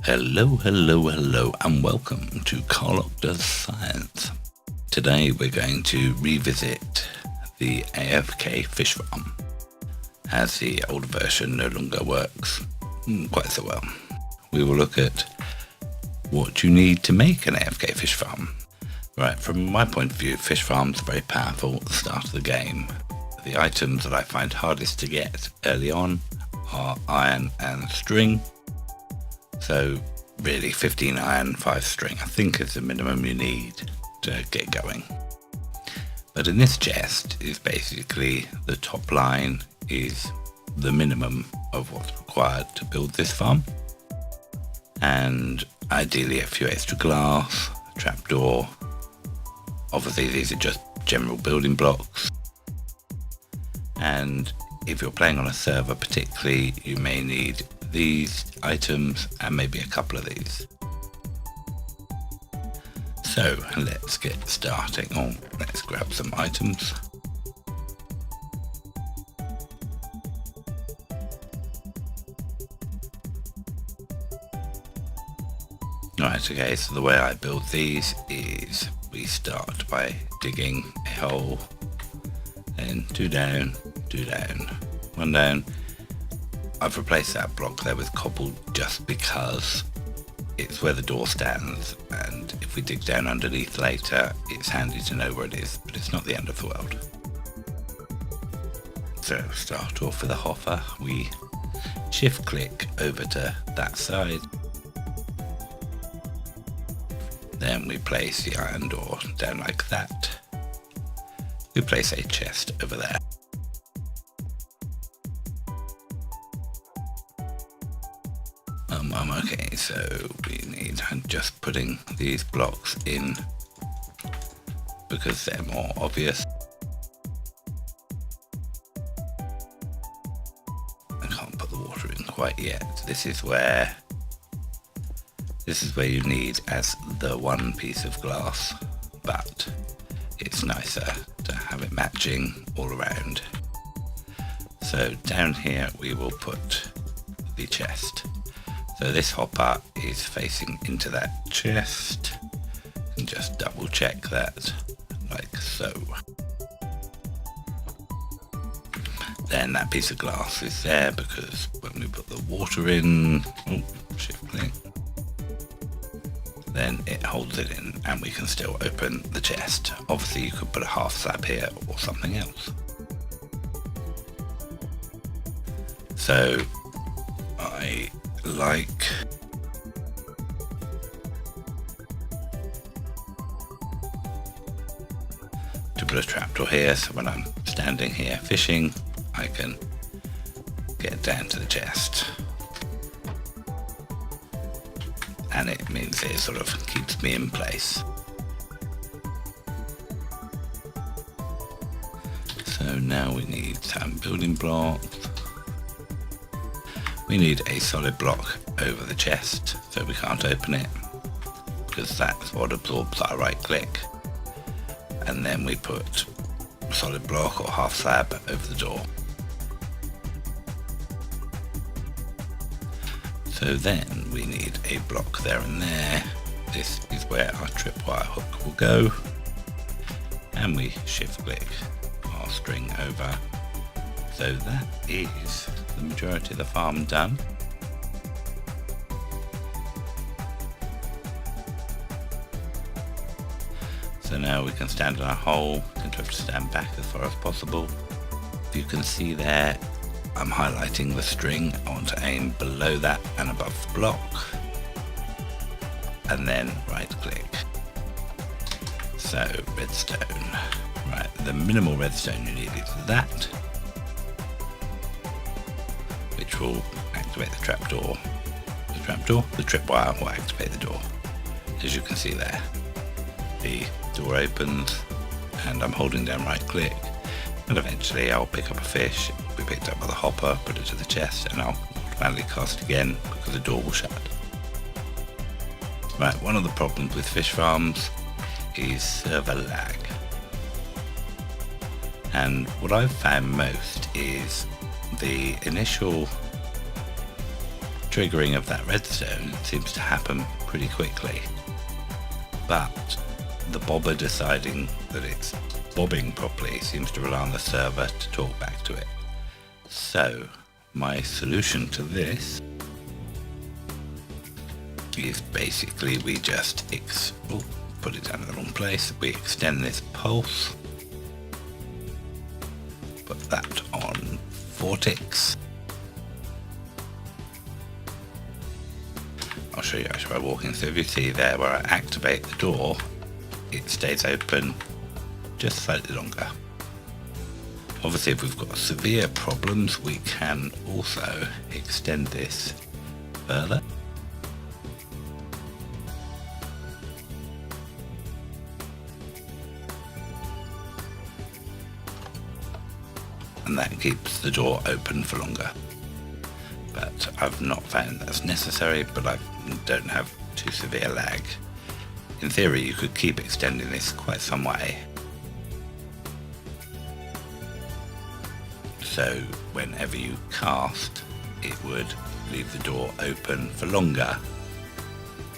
Hello, and welcome to Karloc Does Science. Today we're going to revisit the AFK Fish Farm, as the older version no longer works quite so well. We will look at what you need to make an AFK fish farm. Right, from my point of view, fish farms are very powerful at the start of the game. The items that I find hardest to get early on are iron and string. So really 15 iron, 5 string, I think is the minimum you need to get going. But in this chest is basically the top line is the minimum of what's required to build this farm. And ideally a few extra glass, a trapdoor. Obviously these are just general building blocks. And if you're playing on a server particularly, you may need these items and maybe a couple of these. So let's get starting. Let's grab some items. Right, okay, so the way I build these is we start by digging a hole, then 2 down, 2 down, 1 down. I've replaced that block there with cobble just because it's where the door stands, and if we dig down underneath later, it's handy to know where it is, but it's not the end of the world. So start off with a hopper, we shift click over to that side, then we place the iron door down like that. We place a chest over there. Okay, so I'm just putting these blocks in because they're more obvious. I can't put the water in quite yet. This is where you need as the one piece of glass, but it's nicer to have it matching all around. So down here we will put the chest. So this hopper is facing into that chest, and just double check that, like so. Then that piece of glass is there because when we put the water in, shift click, then it holds it in and we can still open the chest. Obviously you could put a half slab here or something else. So I like to put a trapdoor here, so when I'm standing here fishing I can get down to the chest, and it means it sort of keeps me in place. So now we need some building blocks. We need a solid block over the chest, so we can't open it because that's what absorbs our right click. And then we put a solid block or half slab over the door. So then we need a block there and there. This is where our tripwire hook will go. And we shift click our string over. So that is the majority of the farm done. So now we can stand on our hole, we have to stand back as far as possible. If you can see there, I'm highlighting the string. I want to aim below that and above the block. And then right click. So redstone. Right, the minimal redstone you need is that, which will activate the trapdoor. The tripwire will activate the door. As you can see there, the door opens and I'm holding down right click, and eventually I'll pick up a fish, be picked up by the hopper, put it to the chest, and I'll automatically cast again because the door will shut. Right, one of the problems with fish farms is server lag. And what I've found most is the initial triggering of that redstone seems to happen pretty quickly, but the bobber deciding that it's bobbing properly seems to rely on the server to talk back to it. So my solution to this is basically we just put it down in the wrong place. We extend this pulse, put that on 4 ticks. I'll show you actually by walking. So if you see there where I activate the door, it stays open just slightly longer. Obviously, if we've got severe problems, we can also extend this further. And that keeps the door open for longer. But I've not found that's necessary, but I don't have too severe lag. In theory, you could keep extending this quite some way. So whenever you cast, it would leave the door open for longer,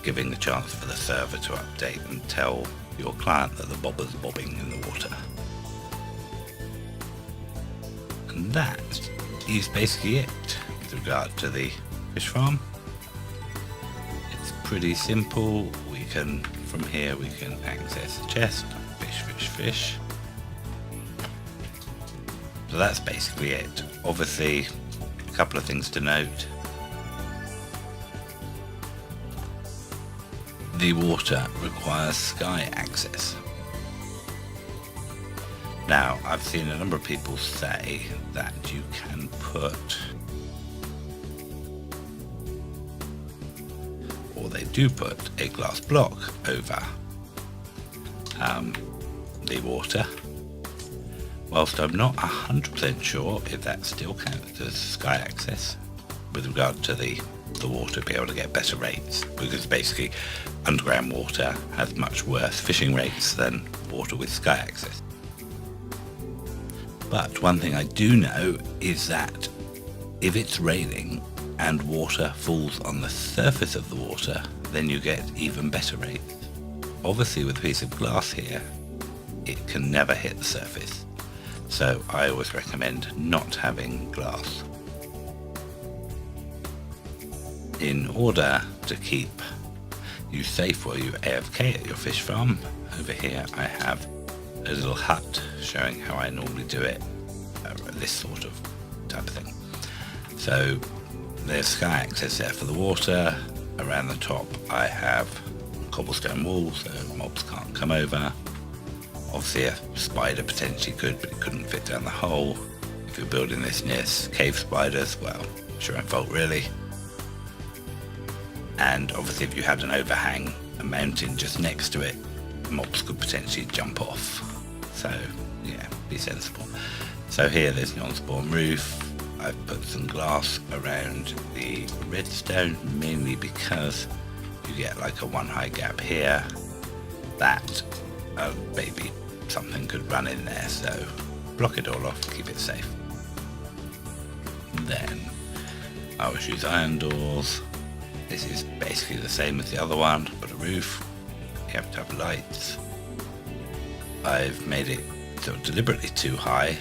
giving the chance for the server to update and tell your client that the bobber's bobbing in the water. And that is basically it with regard to the fish farm. It's pretty simple. From here we can access the chest, fish. So that's basically it. Obviously, a couple of things to note. The water requires sky access. Now, I've seen a number of people say that you can put, or they do put, a glass block over the water. Whilst I'm not 100% sure if that still counts as sky access with regard to the water be able to get better rates, because basically underground water has much worse fishing rates than water with sky access. But one thing I do know is that if it's raining and water falls on the surface of the water, then you get even better rates. Obviously with a piece of glass here, it can never hit the surface. So I always recommend not having glass. In order to keep you safe while you AFK at your fish farm, over here I have a little hut showing how I normally do it, this sort of type of thing. So there's sky access there for the water. Around the top I have cobblestone walls so mobs can't come over. Obviously a spider potentially could, but it couldn't fit down the hole. If you're building this near cave spiders, well, it's your own fault really. And obviously if you had an overhang, a mountain just next to it, mobs could potentially jump off. So yeah, be sensible. So here there's the on-spawn roof. I've put some glass around the redstone, mainly because you get like a one high gap here that maybe something could run in there, so block it all off, keep it safe. Then I always use iron doors. This is basically the same as the other one, but a roof. You have to have lights. I've made it so deliberately too high,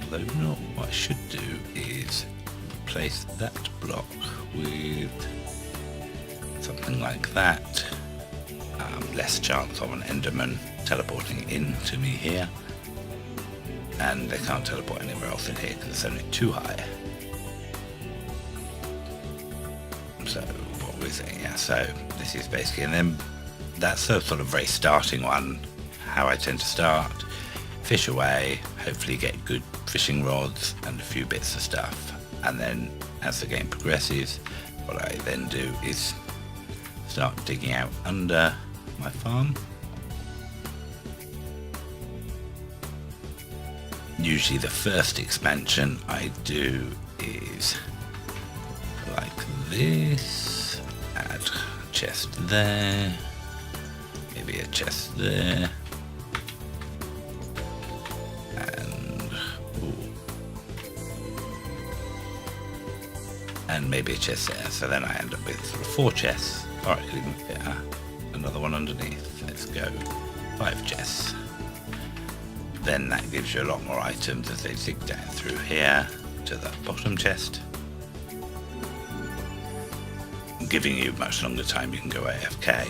although not. What I should do is replace that block with something like that. Less chance of an enderman teleporting into me here, and they can't teleport anywhere else in here because it's only too high. So what was it? Yeah, so this is basically, and then that's the sort of very starting one, how I tend to start. Fish away, hopefully get good fishing rods and a few bits of stuff, and then as the game progresses, what I then do is start digging out under my farm. Usually the first expansion I do is like this, add a chest there, maybe a chest there, and and maybe a chest there. So then I end up with sort of 4 chests, or I could even fit another one underneath. Let's go 5 chests. Then that gives you a lot more items as they zig down through here to the bottom chest, giving you much longer time you can go AFK.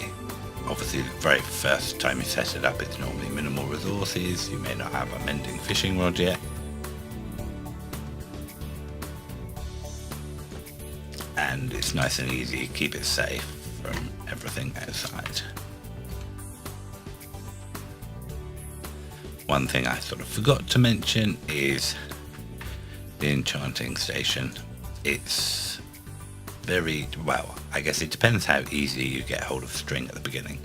Obviously the very first time you set it up it's normally minimal resources, you may not have a mending fishing rod yet. And it's nice and easy, keep it safe from everything outside. One thing I sort of forgot to mention is the enchanting station. It's very, well, I guess it depends how easy you get hold of string at the beginning,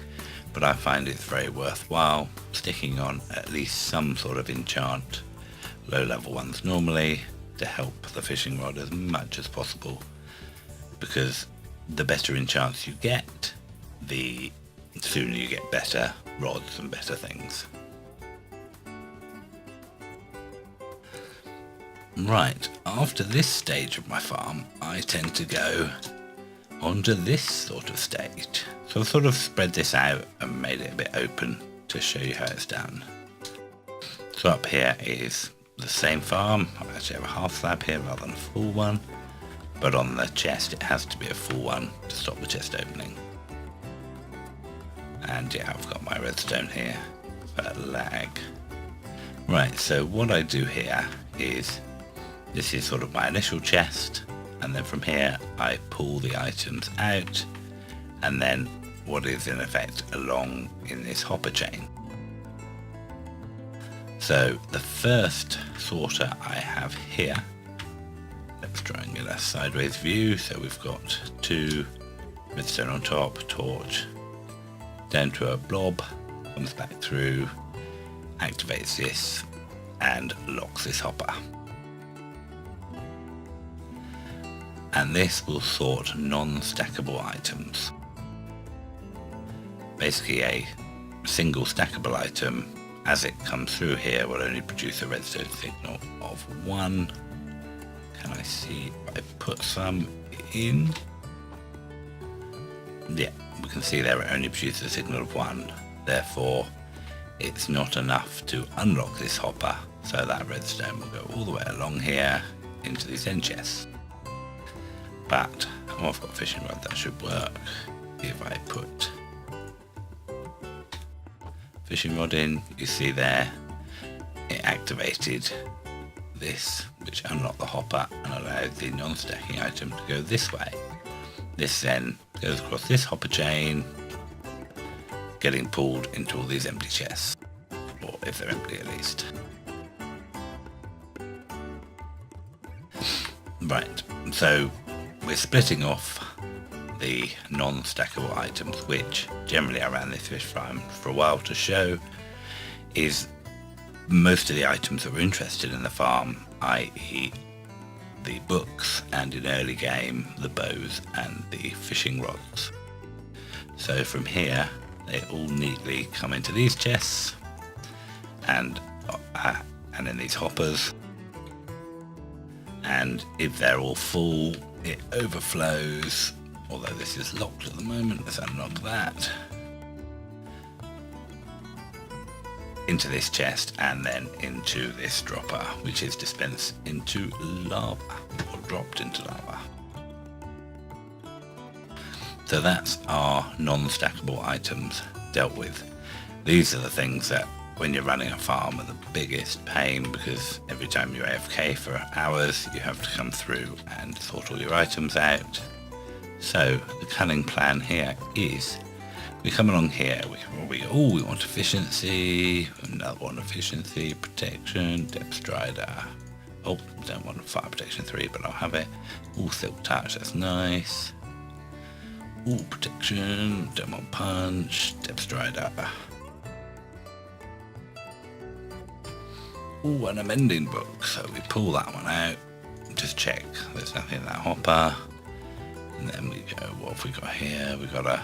but I find it's very worthwhile sticking on at least some sort of enchant, low level ones normally, to help the fishing rod as much as possible, because the better enchants you get, the sooner you get better rods and better things. Right, after this stage of my farm, I tend to go onto this sort of stage. So I've sort of spread this out and made it a bit open to show you how it's done. So up here is the same farm. I actually have a half slab here rather than a full one, but on the chest it has to be a full one to stop the chest opening. And yeah, I've got my redstone here for lag. Right, so what I do here is, this is sort of my initial chest, and then from here I pull the items out, and then what is in effect along in this hopper chain. So the first sorter I have here, let's try and get a sideways view. So we've got 2 redstone on top, torch, down to a blob, comes back through, activates this and locks this hopper. And this will sort non-stackable items. Basically a single stackable item, as it comes through here, will only produce a redstone signal of 1. Can I see if I put some in? Yeah, we can see there it only produces a signal of 1. Therefore, it's not enough to unlock this hopper, so that redstone will go all the way along here into these end chests. But, oh, I've got a fishing rod, that should work. If I put fishing rod in, you see there, it activated this, which unlocked the hopper and allowed the non-stacking item to go this way. This then goes across this hopper chain, getting pulled into all these empty chests, or if they're empty at least. Right, so we're splitting off the non-stackable items, which generally I ran this fish farm for a while to show is most of the items that we're interested in the farm, i.e. the books, and in early game the bows and the fishing rods. So from here they all neatly come into these chests and in these hoppers, and if they're all full it overflows, although this is locked at the moment. Let's unlock that, into this chest and then into this dropper, which is dispensed into lava, or dropped into lava. So that's our non-stackable items dealt with. These are the things that when you're running a farm are the biggest pain, because every time you're AFK for hours you have to come through and sort all your items out. So the cunning plan here is, we come along here, we want efficiency, another one efficiency, protection, depth strider. Oh, don't want fire protection 3, but I'll have it. All silk touch, that's nice. All protection, don't want punch, depth strider. Oh, and a mending book, so we pull that one out, just check there's nothing in that hopper, and then we go, what have we got here? We've got a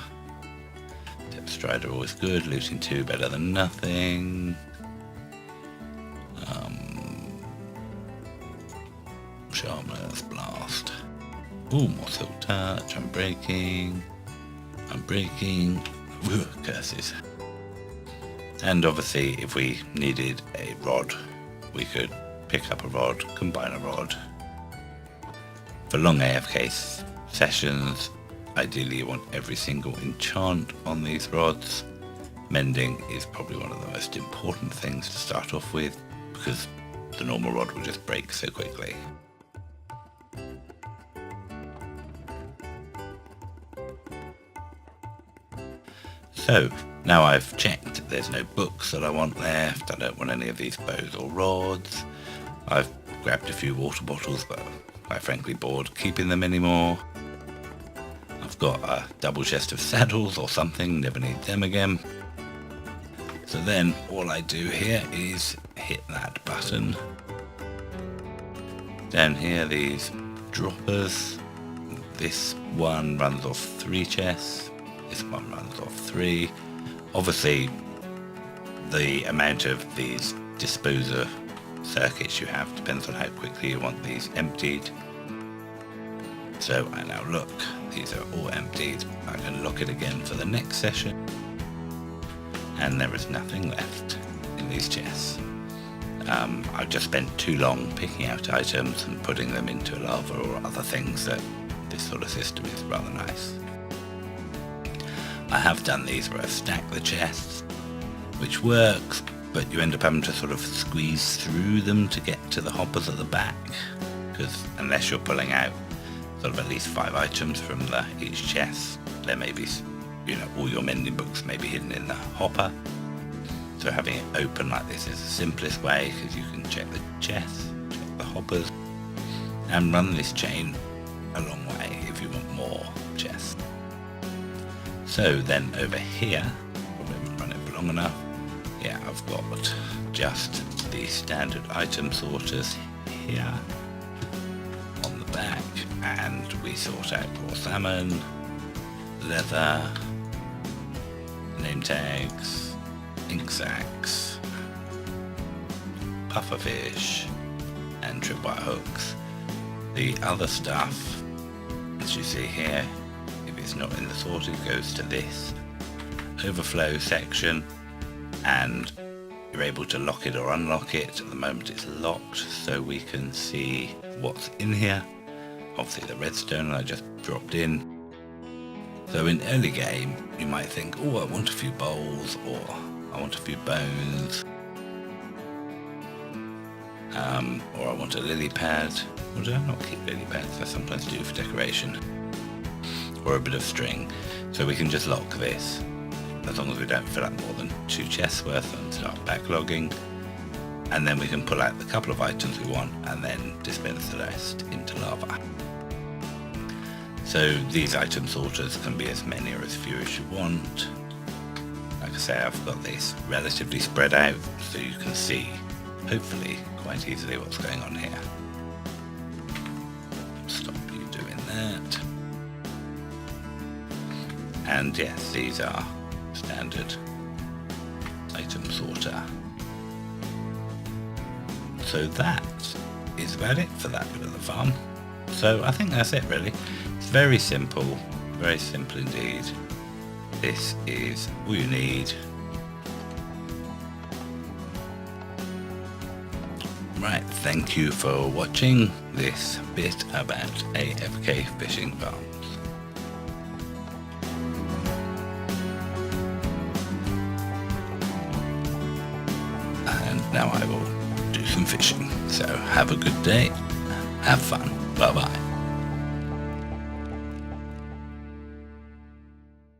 depth strider, always good, looting 2 better than nothing. Sharpness, blast. Ooh, more silk touch. I'm breaking. Ooh, curses. And obviously, if we needed a rod, we could pick up a rod, combine a rod. For long AFK sessions, ideally you want every single enchant on these rods. Mending is probably one of the most important things to start off with, because the normal rod will just break so quickly. So now I've checked there's no books that I want left, I don't want any of these bows or rods. I've grabbed a few water bottles, but quite frankly bored keeping them anymore. I've got a double chest of saddles or something, never need them again. So then all I do here is hit that button. Down here, these droppers. This one runs off 3 chests. This one runs off 3. Obviously, the amount of these disposer circuits you have depends on how quickly you want these emptied. So I now look, these are all emptied. I can lock it again for the next session. And there is nothing left in these chests. I've just spent too long picking out items and putting them into lava or other things that this sort of system is rather nice. I have done these where I've stacked the chests, which works, but you end up having to sort of squeeze through them to get to the hoppers at the back, because unless you're pulling out sort of at least 5 items from each chest, there may be, all your mending books may be hidden in the hopper. So having it open like this is the simplest way, because you can check the chests, check the hoppers, and run this chain a long way if you want more chests. So then over here, probably haven't run it for long enough. Yeah, I've got just the standard item sorters here on the back, and we sort out raw salmon, leather, name tags, ink sacks, pufferfish, and tripwire hooks. The other stuff, as you see here, if it's not in the sorted, goes to this overflow section, and you're able to lock it or unlock it. At the moment it's locked, so we can see what's in here. Obviously the redstone I just dropped in. So in early game you might think, oh, I want a few bowls, or I want a few bones, or I want a lily pad. Or do I not keep lily pads? I sometimes do for decoration. Or a bit of string. So we can just lock this, as long as we don't fill up more than 2 chests worth, and start backlogging. And then we can pull out the couple of items we want and then dispense the rest into lava. So these item sorters can be as many or as few as you want. Like I say, I've got this relatively spread out, so you can see, hopefully, quite easily what's going on here. Stop you doing that. And yes, these are standard item sorter. So that is about it for that bit of the farm. So I think that's it really. It's very simple indeed. This is all you need. Right, thank you for watching this bit about AFK Fishing Farms. And now I will do some fishing. So have a good day, have fun, bye bye.